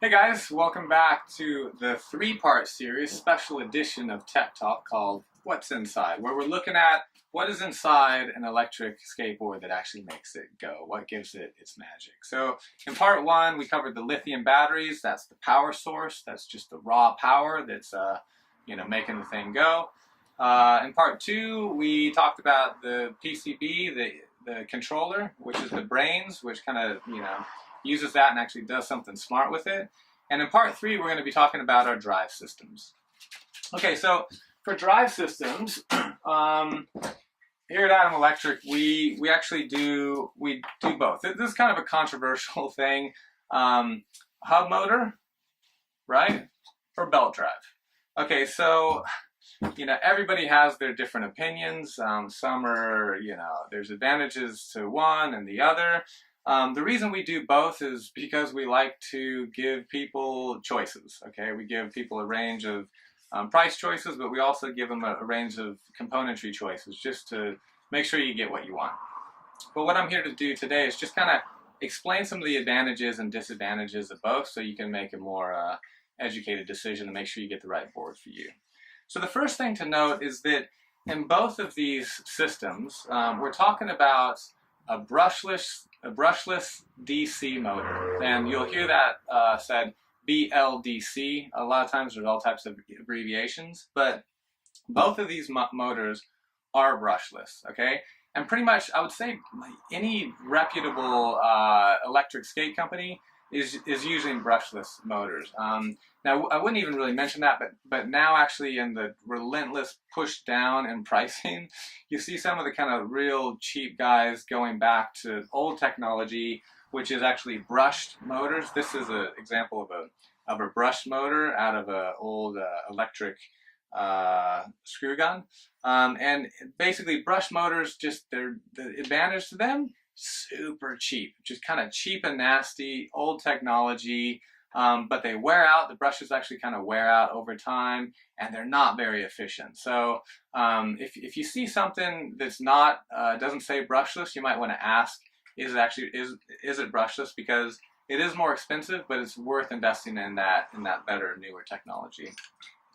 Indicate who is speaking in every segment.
Speaker 1: Hey guys, welcome back to the three-part series, special edition of Tech Talk called What's Inside, where we're looking at what is inside an electric skateboard that actually makes it go, what gives it its magic. So in part one, we covered the lithium batteries. That's the power source. That's just the raw power that's making the thing go. In part two, we talked about the PCB, the controller, which is the brains, which kind of, uses that and actually does something smart with it. And in part three, we're going to be talking about our drive systems. Okay, so for drive systems, here at Adam Electric, we actually do both. This is kind of a controversial thing. Hub motor, right? Or belt drive. Okay, so everybody has their different opinions. Some are, there's advantages to one and the other. The reason we do both is because we like to give people choices, okay? We give people a range of price choices, but we also give them a range of componentry choices just to make sure you get what you want. But what I'm here to do today is just kind of explain some of the advantages and disadvantages of both so you can make a more educated decision and make sure you get the right board for you. So the first thing to note is that in both of these systems, we're talking about a brushless DC motor, and you'll hear that said BLDC. A lot of times there's all types of abbreviations, but both of these motors are brushless, okay? And pretty much, I would say any reputable electric skate company is using brushless motors. Now, I wouldn't even really mention that, but now actually in the relentless push down in pricing, you see some of the kind of real cheap guys going back to old technology, which is actually brushed motors. This is an example of a brushed motor out of an old electric screw gun. And basically brushed motors, the advantage to them, super cheap, just kind of cheap and nasty, old technology, but they wear out. The brushes actually kind of wear out over time, and they're not very efficient. So if you see something that's not doesn't say brushless, you might want to ask, is it brushless? Because it is more expensive, but it's worth investing in that better, newer technology.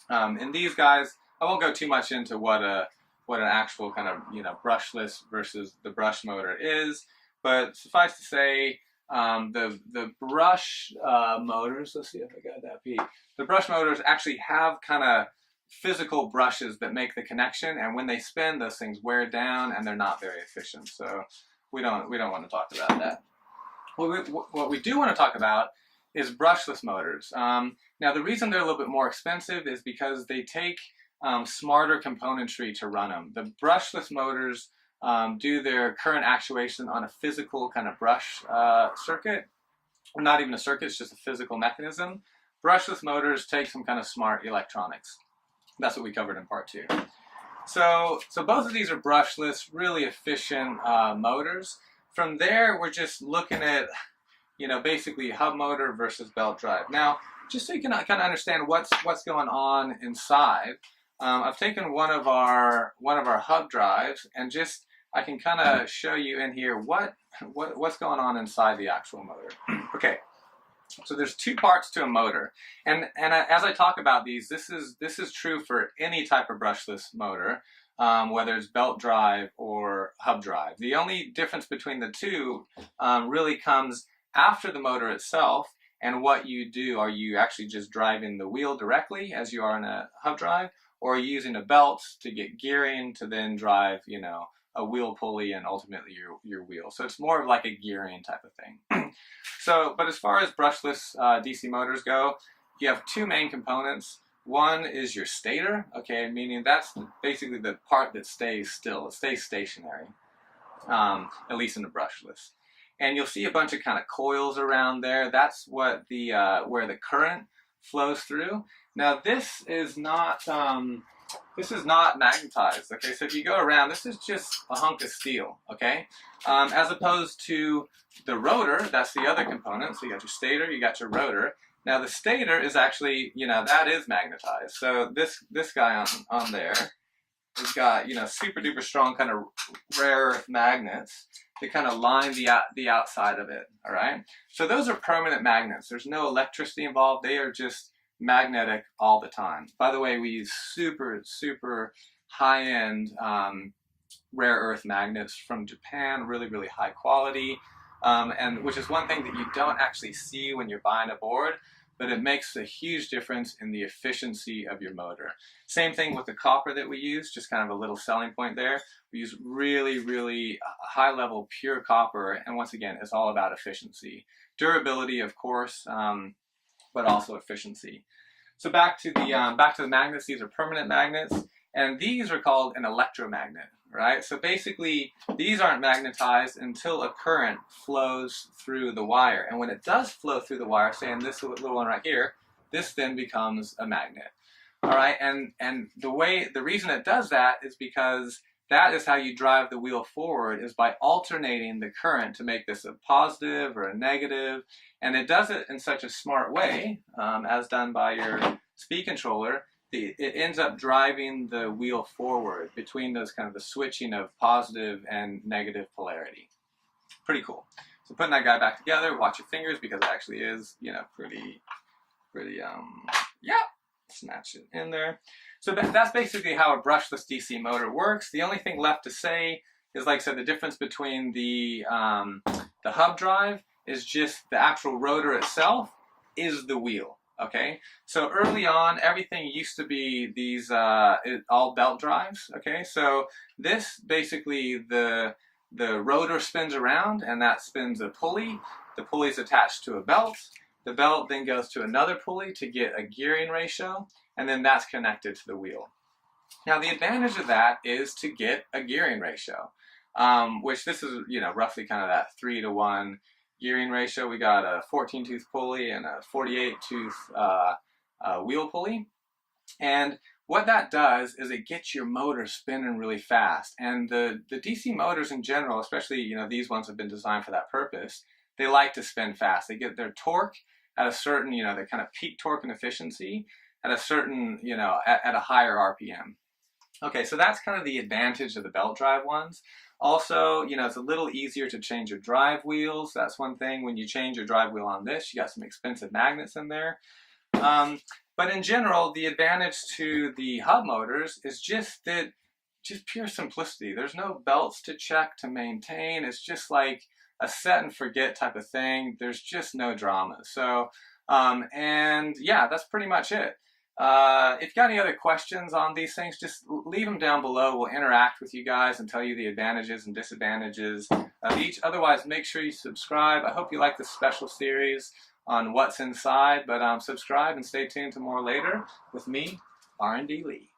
Speaker 1: And these guys, I won't go too much into what an actual kind of brushless versus the brush motor is, but suffice to say, the brush motors, let's see if I got that P. The brush motors actually have kind of physical brushes that make the connection, and when they spin, those things wear down and they're not very efficient. So we don't want to talk about that. What we do want to talk about is brushless motors. Now the reason they're a little bit more expensive is because they take smarter componentry to run them. The brushless motors do their current actuation on a physical kind of brush circuit. Not even a circuit, it's just a physical mechanism. Brushless motors take some kind of smart electronics. That's what we covered in part two. So both of these are brushless, really efficient motors. From there, we're just looking at, basically hub motor versus belt drive. Now, just so you can kind of understand what's going on inside, I've taken one of our hub drives and just I can kind of show you in here what's going on inside the actual motor. Okay, so there's two parts to a motor, and as I talk about these, this is true for any type of brushless motor, whether it's belt drive or hub drive. The only difference between the two really comes after the motor itself. And what you do, are you actually just driving the wheel directly as you are in a hub drive, or are you using a belt to get gearing to then drive, a wheel pulley and ultimately your wheel. So it's more of like a gearing type of thing. But as far as brushless DC motors go, you have two main components. One is your stator, okay, meaning that's basically the part that stays still. It stays stationary, at least in the brushless. And you'll see a bunch of kind of coils around there. That's what where the current flows through. Now this is not This is not magnetized, okay? So if you go around, this is just a hunk of steel, okay? As opposed to the rotor, that's the other component. So you got your stator, you got your rotor. Now the stator is actually, you know, that is magnetized. So this guy on there has got, you know, super duper strong kind of rare earth magnets that kind of line the outside of it, all right? So those are permanent magnets. There's no electricity involved. They are just magnetic all the time. By the way, we use super, super high-end rare earth magnets from Japan, really, really high quality, and which is one thing that you don't actually see when you're buying a board, but it makes a huge difference in the efficiency of your motor. Same thing with the copper that we use, just kind of a little selling point there. We use really, really high level pure copper, and once again, it's all about efficiency. Durability, of course, but also efficiency. So back to the magnets, these are permanent magnets, and these are called an electromagnet, right? So basically, these aren't magnetized until a current flows through the wire. And when it does flow through the wire, say in this little one right here, this then becomes a magnet. All right, and the reason it does that is because that is how you drive the wheel forward, is by alternating the current to make this a positive or a negative. And it does it in such a smart way, as done by your speed controller. It ends up driving the wheel forward between those kind of the switching of positive and negative polarity. Pretty cool. So putting that guy back together, watch your fingers because it actually is, you know, pretty, yeah, snatch it in there. So that's basically how a brushless DC motor works. The only thing left to say is, like I said, the difference between the hub drive is just the actual rotor itself is the wheel. Okay, so early on, everything used to be these all belt drives. Okay, so this basically the rotor spins around, and that spins a pulley. The pulley is attached to a belt. The belt then goes to another pulley to get a gearing ratio, and then that's connected to the wheel. Now the advantage of that is to get a gearing ratio, which this is, you know, roughly kind of that 3-to-1 gearing ratio. We got a 14-tooth pulley and a 48-tooth wheel pulley. And what that does is it gets your motor spinning really fast. And the DC motors in general, especially, you know, these ones have been designed for that purpose, they like to spin fast. They get their torque at a certain, you know, their kind of peak torque and efficiency at a certain, you know, at a higher RPM. Okay, so that's kind of the advantage of the belt drive ones. Also, you know, it's a little easier to change your drive wheels. That's one thing. When you change your drive wheel on this, you got some expensive magnets in there. But in general, the advantage to the hub motors is just pure simplicity. There's no belts to check, to maintain. It's just like a set and forget type of thing. There's just no drama. So, and yeah, that's pretty much it. If you've got any other questions on these things, just leave them down below. We'll interact with you guys and tell you the advantages and disadvantages of each. Otherwise, make sure you subscribe. I hope you like this special series on what's inside, but subscribe and stay tuned to more later with me, R&D Lee.